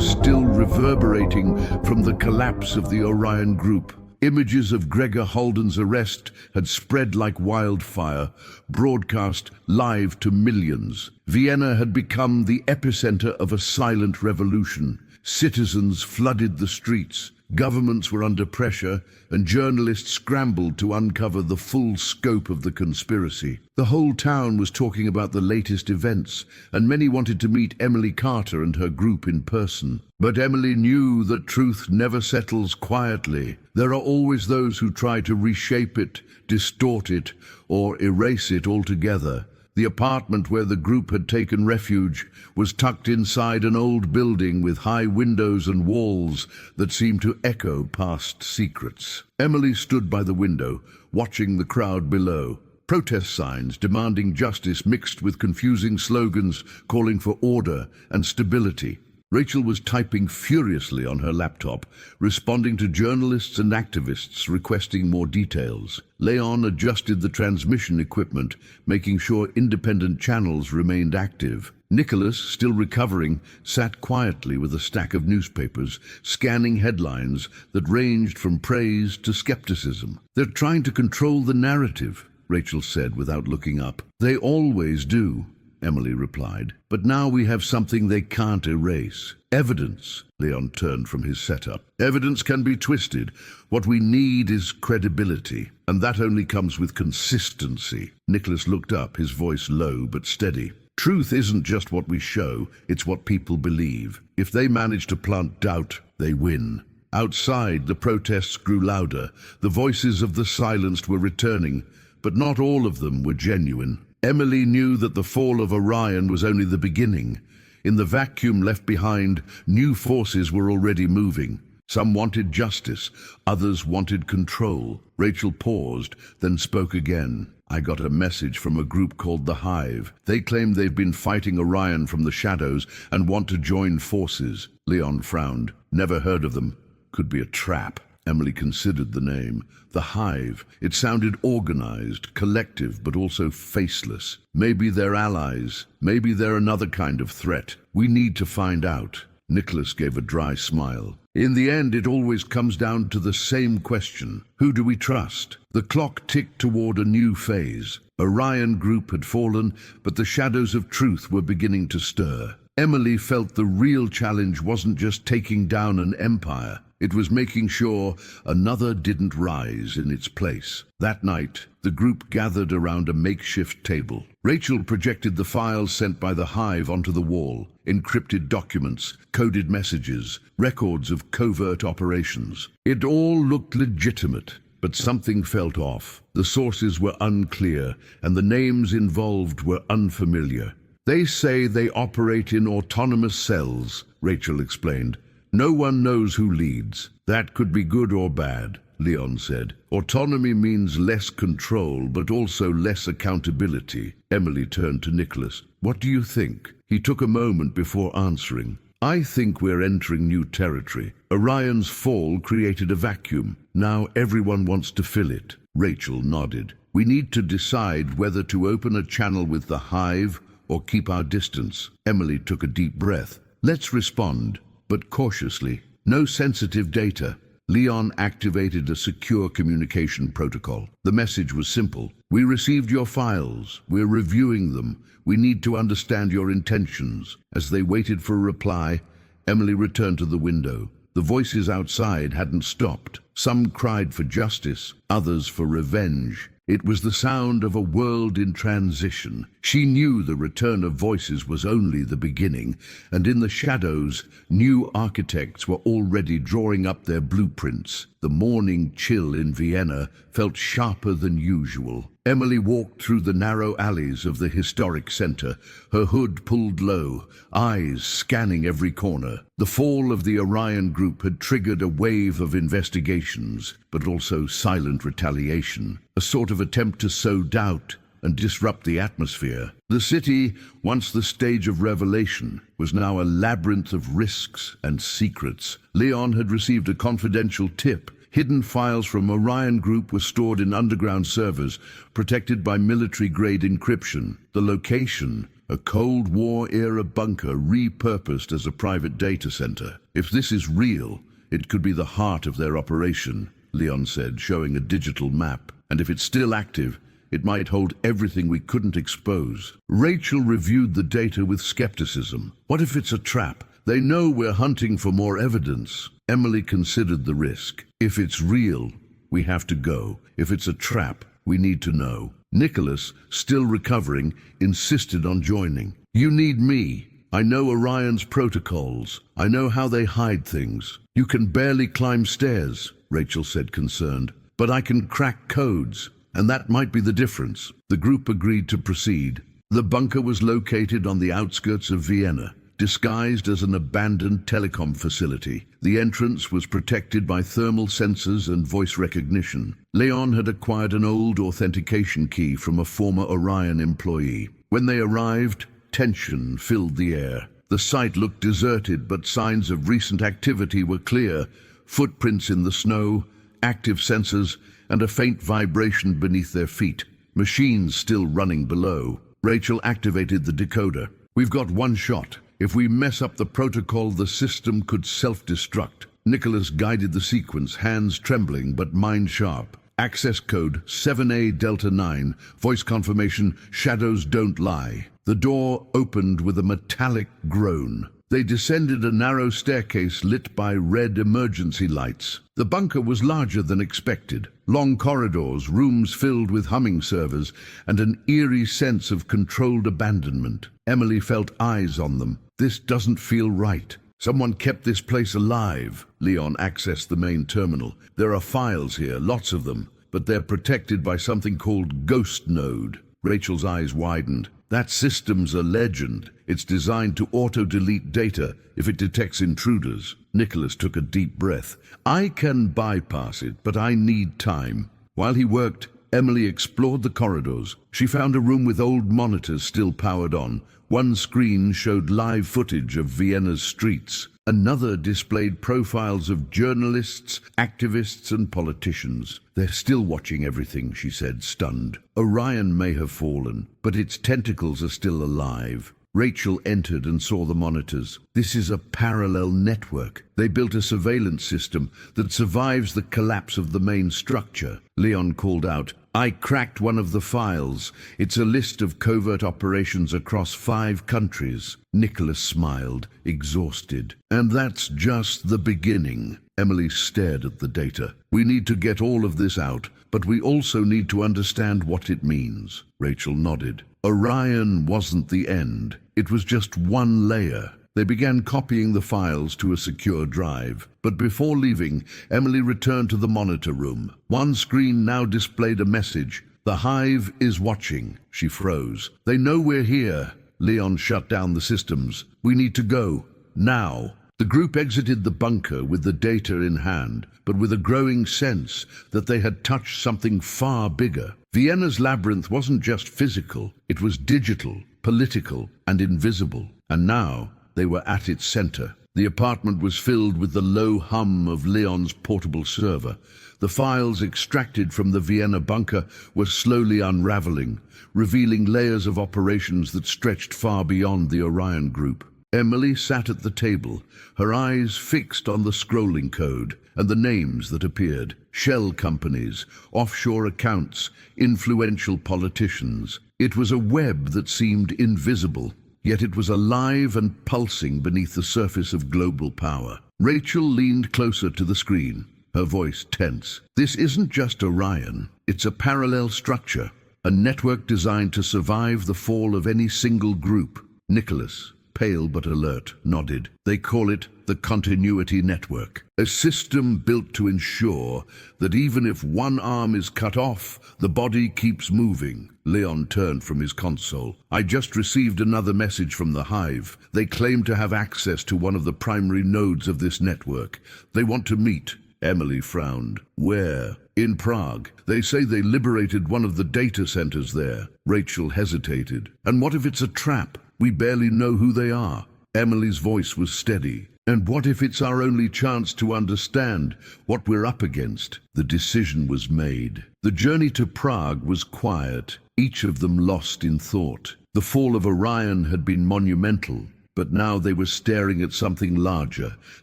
was still reverberating from the collapse of the Orion Group. Images of Gregor Holden's arrest had spread like wildfire, broadcast live to millions. Vienna had become the epicenter of a silent revolution. Citizens flooded the streets, governments were under pressure, and journalists scrambled to uncover the full scope of the conspiracy. The whole town was talking about the latest events, and many wanted to meet Emily Carter and her group in person. But Emily knew that truth never settles quietly. There are always those who try to reshape it, distort it, or erase it altogether. The apartment where the group had taken refuge was tucked inside an old building with high windows and walls that seemed to echo past secrets. Emily stood by the window, watching the crowd below. Protest signs demanding justice mixed with confusing slogans calling for order and stability. Rachel was typing furiously on her laptop, responding to journalists and activists requesting more details. Leon adjusted the transmission equipment, making sure independent channels remained active. Nicholas, still recovering, sat quietly with a stack of newspapers, scanning headlines that ranged from praise to skepticism. "They're trying to control the narrative," Rachel said without looking up. "They always do," Emily replied. "But now we have something they can't erase. Evidence." Leon turned from his setup. "Evidence can be twisted. What we need is credibility, and that only comes with consistency." Nicholas looked up, his voice low but steady. "Truth isn't just what we show, it's what people believe. If they manage to plant doubt, they win." Outside, the protests grew louder. The voices of the silenced were returning, but not all of them were genuine. Emily knew that the fall of Orion was only the beginning. In the vacuum left behind, new forces were already moving. Some wanted justice, others wanted control. Rachel paused, then spoke again. "I got a message from a group called the Hive. They claim they've been fighting Orion from the shadows and want to join forces." Leon frowned. "Never heard of them. Could be a trap." Emily considered the name. The Hive. It sounded organized, collective, but also faceless. Maybe they're allies. Maybe they're another kind of threat. We need to find out. Nicholas gave a dry smile. "In the end, it always comes down to the same question. Who do we trust?" The clock ticked toward a new phase. Orion Group had fallen, but the shadows of truth were beginning to stir. Emily felt the real challenge wasn't just taking down an empire. It was making sure another didn't rise in its place. That night, the group gathered around a makeshift table. Rachel projected the files sent by the Hive onto the wall. Encrypted documents, coded messages, records of covert operations. It all looked legitimate, but something felt off. The sources were unclear, and the names involved were unfamiliar. "They say they operate in autonomous cells," Rachel explained. "No one knows who leads." "That could be good or bad," Leon said. "Autonomy means less control, but also less accountability." Emily turned to Nicholas. "What do you think?" He took a moment before answering. "I think we're entering new territory. Orion's fall created a vacuum. Now everyone wants to fill it." Rachel nodded. "We need to decide whether to open a channel with the Hive or keep our distance." Emily took a deep breath. "Let's respond, but cautiously. No sensitive data." Leon activated a secure communication protocol. The message was simple. "We received your files. We're reviewing them. We need to understand your intentions." As they waited for a reply, Emily returned to the window. The voices outside hadn't stopped. Some cried for justice, others for revenge. It was the sound of a world in transition. She knew the return of voices was only the beginning, and in the shadows, new architects were already drawing up their blueprints. The morning chill in Vienna felt sharper than usual. Emily walked through the narrow alleys of the historic center, her hood pulled low, eyes scanning every corner. The fall of the Orion Group had triggered a wave of investigations, but also silent retaliation, a sort of attempt to sow doubt and disrupt the atmosphere. The city, once the stage of revelation, was now a labyrinth of risks and secrets. Leon had received a confidential tip. Hidden files from Orion Group were stored in underground servers, protected by military-grade encryption. The location A Cold War-era bunker repurposed as a private data center. If this is real, it could be the heart of their operation, Leon said, showing a digital map. And if it's still active, it might hold everything we couldn't expose. Rachel reviewed the data with skepticism. What if it's a trap? They know we're hunting for more evidence. Emily considered the risk. If it's real, we have to go. If it's a trap, we need to know. Nicholas, still recovering, insisted on joining. You need me. I know Orion's protocols. I know how they hide things. You can barely climb stairs, Rachel said, concerned. But I can crack codes, and that might be the difference. The group agreed to proceed. The bunker was located on the outskirts of Vienna, disguised as an abandoned telecom facility. The entrance was protected by thermal sensors and voice recognition. Leon had acquired an old authentication key from a former Orion employee. When they arrived, tension filled the air. The site looked deserted, but signs of recent activity were clear. Footprints in the snow, active sensors, and a faint vibration beneath their feet. Machines still running below. Rachel activated the decoder. We've got one shot. If we mess up the protocol, the system could self-destruct. Nicholas guided the sequence, hands trembling but mind sharp. Access code 7A Delta 9. Voice confirmation, shadows don't lie. The door opened with a metallic groan. They descended a narrow staircase lit by red emergency lights. The bunker was larger than expected. Long corridors, rooms filled with humming servers, and an eerie sense of controlled abandonment. Emily felt eyes on them. This doesn't feel right. Someone kept this place alive. Leon accessed the main terminal. There are files here, lots of them, but they're protected by something called Ghost Node. Rachel's eyes widened. That system's a legend. It's designed to auto-delete data if it detects intruders. Nicholas took a deep breath. I can bypass it, but I need time. While he worked, Emily explored the corridors. She found a room with old monitors still powered on. One screen showed live footage of Vienna's streets. Another displayed profiles of journalists, activists, and politicians. They're still watching everything, she said, stunned. Orion may have fallen, but its tentacles are still alive. Rachel entered and saw the monitors. This is a parallel network. They built a surveillance system that survives the collapse of the main structure. Leon called out, I cracked one of the files. It's a list of covert operations across 5 countries. Nicholas smiled, exhausted. And that's just the beginning. Emily stared at the data. We need to get all of this out, but we also need to understand what it means. Rachel nodded. Orion wasn't the end. It was just one layer. They began copying the files to a secure drive. But before leaving, Emily returned to the monitor room. One screen now displayed a message. The Hive is watching. She froze. They know we're here. Leon shut down the systems. We need to go. Now. The group exited the bunker with the data in hand, but with a growing sense that they had touched something far bigger. Vienna's labyrinth wasn't just physical. It was digital, political, and invisible. And now they were at its center. The apartment was filled with the low hum of Leon's portable server. The files extracted from the Vienna bunker were slowly unraveling, revealing layers of operations that stretched far beyond the Orion group. Emily sat at the table, her eyes fixed on the scrolling code and the names that appeared. Shell companies, offshore accounts, influential politicians. It was a web that seemed invisible, yet it was alive and pulsing beneath the surface of global power. Rachel leaned closer to the screen, her voice tense. This isn't just Orion, it's a parallel structure, a network designed to survive the fall of any single group. Nicholas, pale but alert, nodded. They call it the Continuity Network, a system built to ensure that even if one arm is cut off, the body keeps moving. Leon turned from his console. I just received another message from the Hive. They claim to have access to one of the primary nodes of this network. They want to meet. Emily frowned. Where? In Prague. They say they liberated one of the data centers there. Rachel hesitated. And what if it's a trap? We barely know who they are. Emily's voice was steady. And what if it's our only chance to understand what we're up against? The decision was made. The journey to Prague was quiet, each of them lost in thought. The fall of Orion had been monumental, but now they were staring at something larger,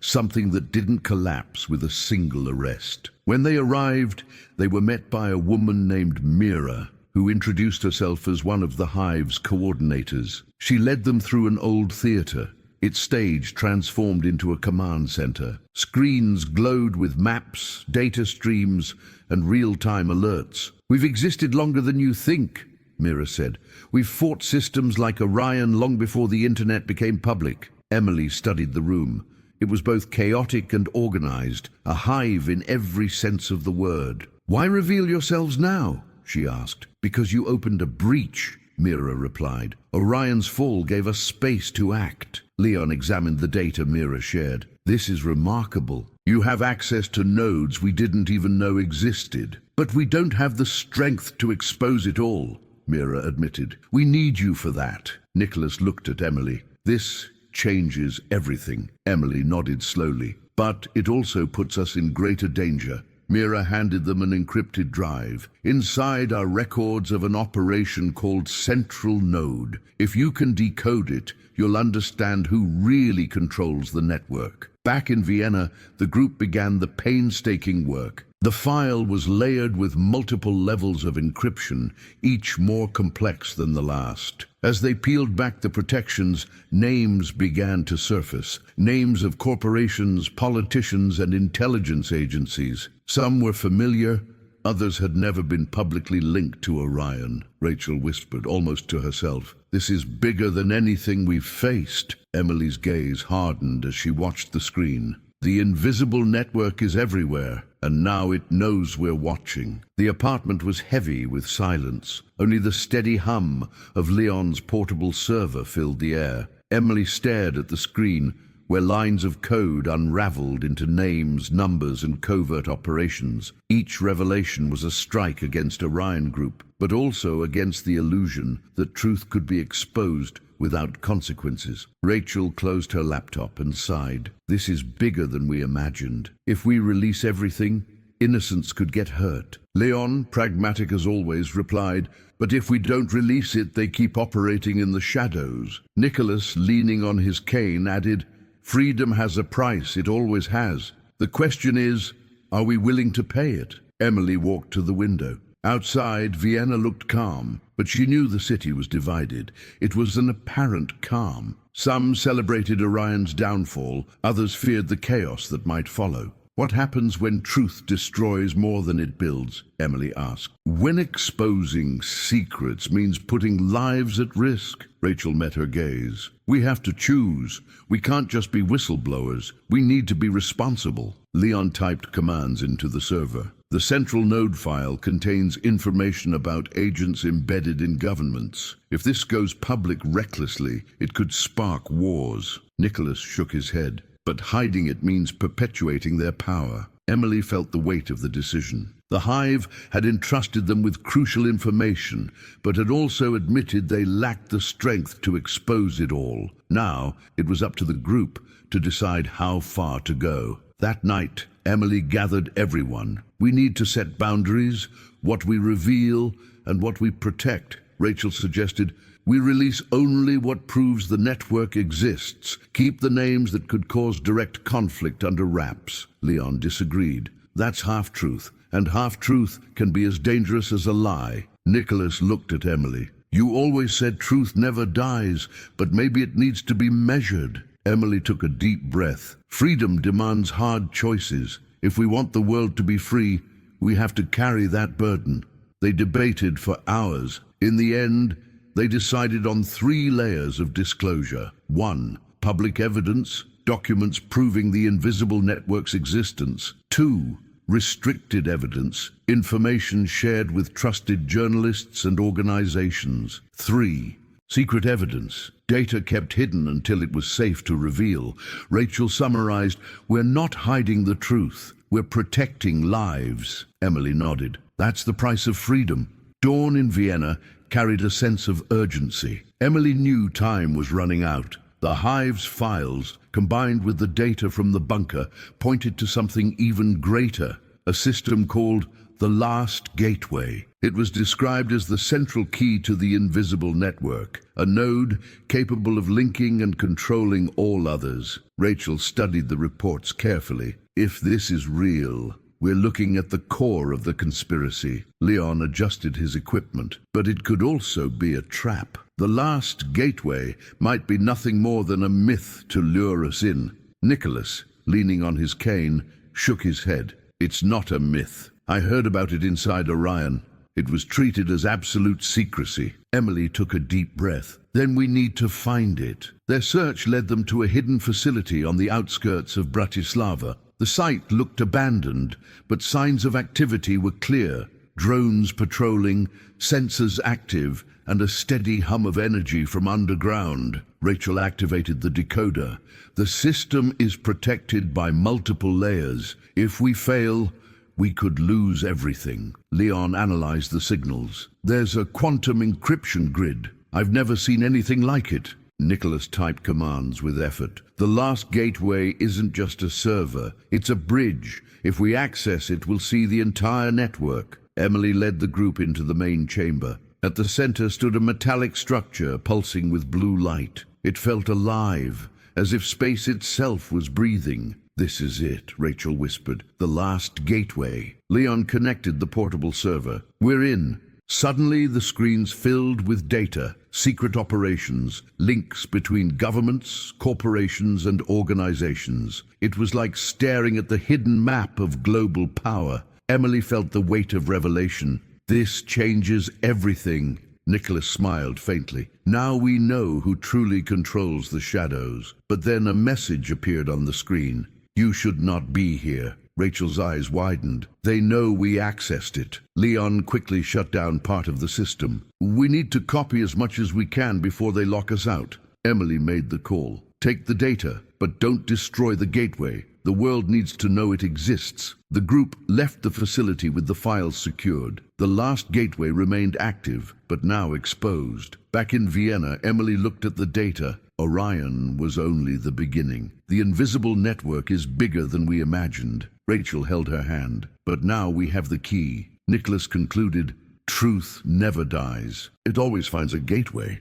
something that didn't collapse with a single arrest. When they arrived, they were met by a woman named Mira, who introduced herself as one of the Hive's coordinators. She led them through an old theater, its stage transformed into a command center. Screens glowed with maps, data streams, and real-time alerts. "We've existed longer than you think," Mira said. "We've fought systems like Orion long before the internet became public." Emily studied the room. It was both chaotic and organized, a hive in every sense of the word. "Why reveal yourselves now?" she asked. "Because you opened a breach," Mira replied. "Orion's fall gave us space to act." Leon examined the data Mira shared. "This is remarkable. You have access to nodes we didn't even know existed. But we don't have the strength to expose it all," Mira admitted. "We need you for that." Nicholas looked at Emily. "This changes everything." Emily nodded slowly. "But it also puts us in greater danger." Mira handed them an encrypted drive. "Inside are records of an operation called Central Node. If you can decode it, you'll understand who really controls the network." Back in Vienna, the group began the painstaking work. The file was layered with multiple levels of encryption, each more complex than the last. As they peeled back the protections, names began to surface. Names of corporations, politicians, and intelligence agencies. Some were familiar, others had never been publicly linked to Orion. Rachel whispered, almost to herself. "This is bigger than anything we've faced." Emily's gaze hardened as she watched the screen. "The invisible network is everywhere, and now it knows we're watching." The apartment was heavy with silence. Only the steady hum of Leon's portable server filled the air. Emily stared at the screen, where lines of code unraveled into names, numbers, and covert operations. Each revelation was a strike against Orion Group, but also against the illusion that truth could be exposed without consequences. Rachel closed her laptop and sighed. "This is bigger than we imagined. If we release everything, innocents could get hurt." Leon, pragmatic as always, replied, "But if we don't release it, they keep operating in the shadows." Nicholas, leaning on his cane, added, "Freedom has a price, it always has. The question is, are we willing to pay it?" Emily walked to the window. Outside, Vienna looked calm, but she knew the city was divided. It was an apparent calm. Some celebrated Orion's downfall, others feared the chaos that might follow. "What happens when truth destroys more than it builds?" Emily asked. "When exposing secrets means putting lives at risk." Rachel met her gaze. "We have to choose. We can't just be whistleblowers. We need to be responsible." Leon typed commands into the server. "The central node file contains information about agents embedded in governments. If this goes public recklessly, it could spark wars." Nicholas shook his head. "But hiding it means perpetuating their power." Emily felt the weight of the decision. The Hive had entrusted them with crucial information, but had also admitted they lacked the strength to expose it all. Now, it was up to the group to decide how far to go. That night, Emily gathered everyone. "We need to set boundaries, what we reveal and what we protect." Rachel suggested, "We release only what proves the network exists. Keep the names that could cause direct conflict under wraps." Leon disagreed. "That's half-truth, and half-truth can be as dangerous as a lie." Nicholas looked at Emily. "You always said truth never dies, but maybe it needs to be measured." Emily took a deep breath. "Freedom demands hard choices. If we want the world to be free, we have to carry that burden." They debated for hours. In the end, they decided on 3 layers of disclosure. 1. Public evidence, documents proving the invisible network's existence. 2. Restricted evidence, information shared with trusted journalists and organizations. 3. Secret evidence, data kept hidden until it was safe to reveal. Rachel summarized, "We're not hiding the truth. We're protecting lives." Emily nodded. "That's the price of freedom." Dawn in Vienna carried a sense of urgency. Emily knew time was running out. The Hive's files, combined with the data from the bunker, pointed to something even greater, a system called the last gateway. It was described as the central key to the invisible network, a node capable of linking and controlling all others. Rachel studied the reports carefully. If this is real, we're looking at the core of the conspiracy. Leon adjusted his equipment, but it could also be a trap. The last gateway might be nothing more than a myth to lure us in. Nicholas, leaning on his cane, shook his head. It's not a myth. I heard about it inside Orion. It was treated as absolute secrecy. Emily took a deep breath. Then we need to find it. Their search led them to a hidden facility on the outskirts of Bratislava. The site looked abandoned, but signs of activity were clear. Drones patrolling, sensors active, and a steady hum of energy from underground. Rachel activated the decoder. The system is protected by multiple layers. If we fail, we could lose everything. Leon analyzed the signals. There's a quantum encryption grid. I've never seen anything like it. Nicholas typed commands with effort. The last gateway isn't just a server, it's a bridge. If we access it, we'll see the entire network. Emily led the group into the main chamber. At the center stood a metallic structure pulsing with blue light. It felt alive, as if space itself was breathing. This is it, Rachel whispered. The last gateway. Leon connected the portable server. We're in. Suddenly, the screens filled with data, secret operations, links between governments, corporations, and organizations. It was like staring at the hidden map of global power. Emily felt the weight of revelation. This changes everything. Nicholas smiled faintly. Now we know who truly controls the shadows. But then a message appeared on the screen. You should not be here. Rachel's eyes widened. They know we accessed it. Leon quickly shut down part of the system. We need to copy as much as we can before they lock us out. Emily made the call. Take the data, but don't destroy the gateway. The world needs to know it exists. The group left the facility with the files secured. The last gateway remained active, but now exposed. Back in Vienna, Emily looked at the data. Orion was only the beginning. The invisible network is bigger than we imagined. Rachel held her hand. But now we have the key. Nicholas concluded, truth never dies. It always finds a gateway.